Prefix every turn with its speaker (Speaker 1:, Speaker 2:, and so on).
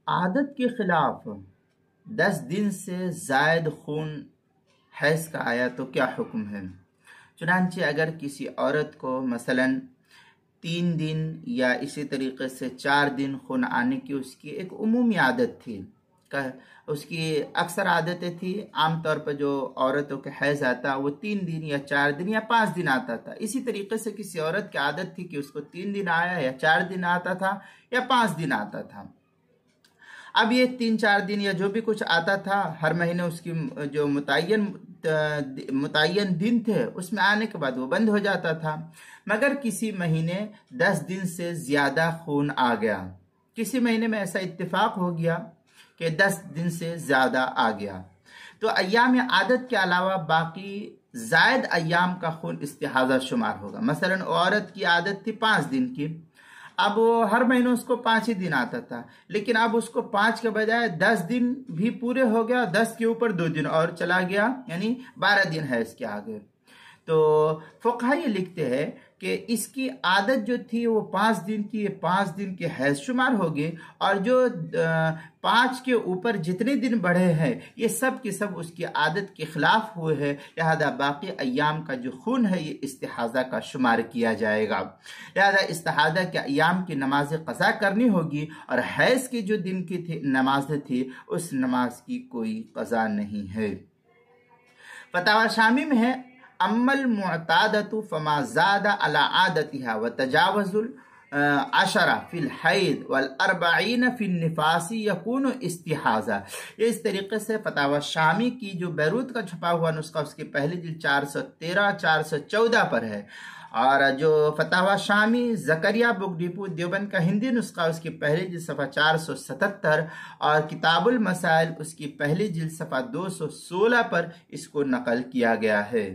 Speaker 1: आदत के खिलाफ 10 दिन से ज़ायद खून हैज़ का आया तो क्या हुक्म है। चुनांचे अगर किसी औरत को मसलन 3 दिन या इसी तरीके से 4 दिन खून आने की उसकी एक उमूमी आदत थी, उसकी अक्सर आदतें थी। आमतौर पर जो औरतों के हैज़ आता वो 3 दिन या 4 दिन या 5 दिन आता था। इसी तरीके से किसी औरत की आदत थी कि उसको 3 दिन आया या 4 दिन आता था या 5 दिन आता था। अब ये 3-4 दिन या जो भी कुछ आता था, हर महीने उसकी जो मुतय्यन दिन थे उसमें आने के बाद वो बंद हो जाता था। मगर किसी महीने 10 दिन से ज़्यादा खून आ गया, किसी महीने में ऐसा इत्तेफाक हो गया कि 10 दिन से ज़्यादा आ गया, तो अय्याम आदत के अलावा बाकी ज़ायद अय्याम का खून इस्तिहाज़ा शुमार होगा। मसलन औरत की आदत थी 5 दिन की, अब वो हर महीने उसको 5 ही दिन आता था, लेकिन अब उसको 5 के बजाय 10 दिन भी पूरे हो गया, 10 के ऊपर 2 दिन और चला गया, यानी 12 दिन है इसके आगे। तो फुक़हा ये लिखते हैं कि इसकी आदत जो थी वो 5 दिन की, ये 5 दिन के हैज़ शुमार होगी, और जो 5 के ऊपर जितने दिन बढ़े हैं ये सब के सब उसकी आदत के खिलाफ हुए हैं, लिहाजा बाकी अय्याम का जो खून है ये इस्तिहाज़ा का शुमार किया जाएगा। लिहाजा इस्तिहाज़ा के अय्याम की नमाज क़ज़ा करनी होगी, और हैज़ की जो दिन की थी नमाज़ें थी उस नमाज की कोई क़ज़ा नहीं है। फतावा शामी में है, अम्मल मुअतादतु फमा ज़ादा अला आदतिहा व तजावजुल अशरा फिल हैद वल अर्बईन फिल निफासी यकूनु इस्तिहाज़ा। ये इस तरीके से फतावा शामी की जो बैरूत का छपा हुआ नुस्खा उसकी पहली जिल्द 413-414 पर है, और जो फतावा शामी ज़करिया बुक डिपो देवबंद का हिंदी नुस्खा उसकी पहली जिल्द सफ़ा 477 और किताबुल मसाइल उसकी पहली जिल्द सफ़ा 216 पर इसको नकल किया गया है।